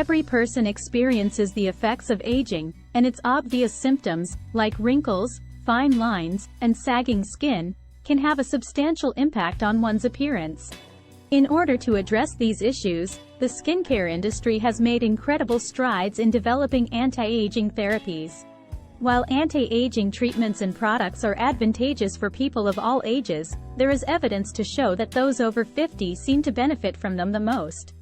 Every person experiences the effects of aging, and its obvious symptoms, like wrinkles, fine lines, and sagging skin, can have a substantial impact on one's appearance. In order to address these issues, the skincare industry has made incredible strides in developing anti-aging therapies. While anti-aging treatments and products are advantageous for people of all ages, there is evidence to show that those over 50 seem to benefit from them the most.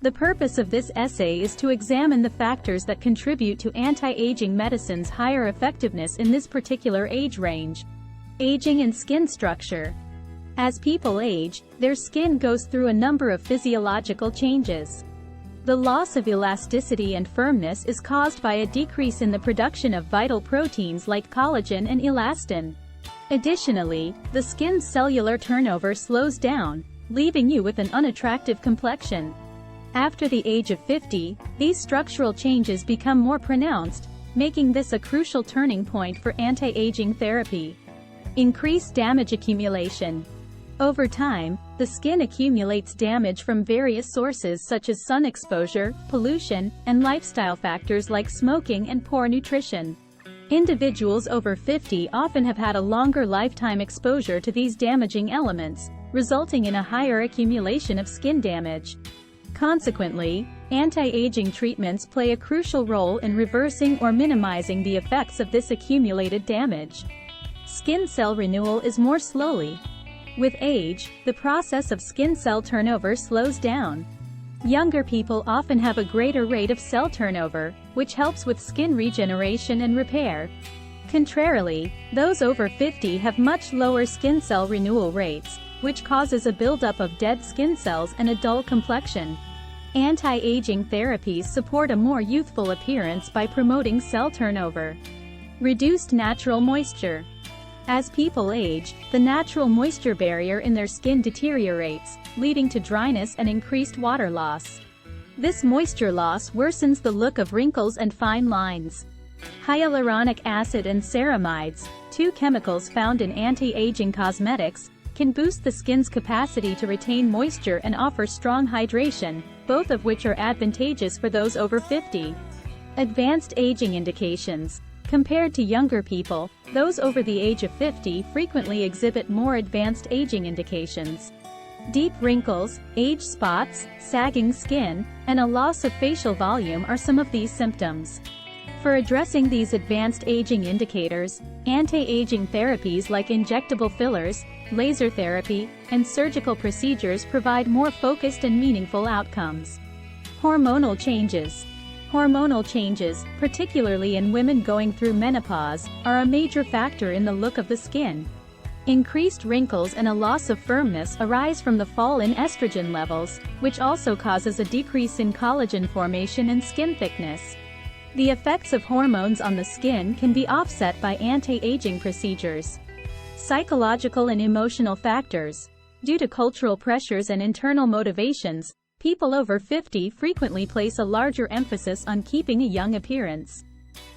The purpose of this essay is to examine the factors that contribute to anti-aging medicine's higher effectiveness in this particular age range. Aging and skin structure. As people age, their skin goes through a number of physiological changes. The loss of elasticity and firmness is caused by a decrease in the production of vital proteins like collagen and elastin. Additionally, the skin's cellular turnover slows down, leaving you with an unattractive complexion. After the age of 50, these structural changes become more pronounced, making this a crucial turning point for anti-aging therapy. Increased damage accumulation. Over time, the skin accumulates damage from various sources such as sun exposure, pollution, and lifestyle factors like smoking and poor nutrition. Individuals over 50 often have had a longer lifetime exposure to these damaging elements, resulting in a higher accumulation of skin damage. Consequently, anti-aging treatments play a crucial role in reversing or minimizing the effects of this accumulated damage. Skin cell renewal is more slowly. With age, the process of skin cell turnover slows down. Younger people often have a greater rate of cell turnover, which helps with skin regeneration and repair. Contrarily, those over 50 have much lower skin cell renewal rates, which causes a buildup of dead skin cells and a dull complexion. Anti-aging therapies support a more youthful appearance by promoting cell turnover. Reduced natural moisture. As people age, the natural moisture barrier in their skin deteriorates, leading to dryness and increased water loss. This moisture loss worsens the look of wrinkles and fine lines. Hyaluronic acid and ceramides, two chemicals found in anti-aging cosmetics, can boost the skin's capacity to retain moisture and offer strong hydration, both of which are advantageous for those over 50. Advanced aging indications. Compared to younger people, those over the age of 50 frequently exhibit more advanced aging indications. Deep wrinkles, age spots, sagging skin, and a loss of facial volume are some of these symptoms. For addressing these advanced aging indicators, anti-aging therapies like injectable fillers, laser therapy, and surgical procedures provide more focused and meaningful outcomes. Hormonal changes. Hormonal changes, particularly in women going through menopause, are a major factor in the look of the skin. Increased wrinkles and a loss of firmness arise from the fall in estrogen levels, which also causes a decrease in collagen formation and skin thickness. The effects of hormones on the skin can be offset by anti-aging procedures. Psychological and emotional factors. Due to cultural pressures and internal motivations, people over 50 frequently place a larger emphasis on keeping a young appearance.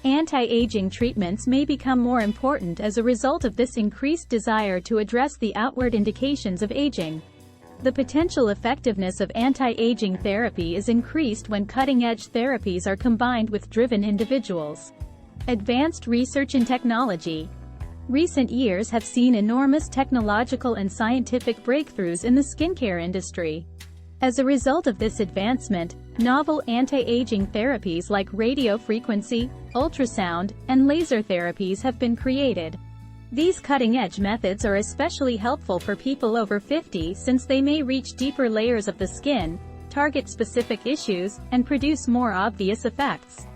Anti-aging treatments may become more important as a result of this increased desire to address the outward indications of aging. The potential effectiveness of anti-aging therapy is increased when cutting-edge therapies are combined with driven individuals. Advanced research and technology. Recent years have seen enormous technological and scientific breakthroughs in the skincare industry. As a result of this advancement, novel anti-aging therapies like radiofrequency, ultrasound, and laser therapies have been created. These cutting-edge methods are especially helpful for people over 50 since they may reach deeper layers of the skin, target specific issues, and produce more obvious effects.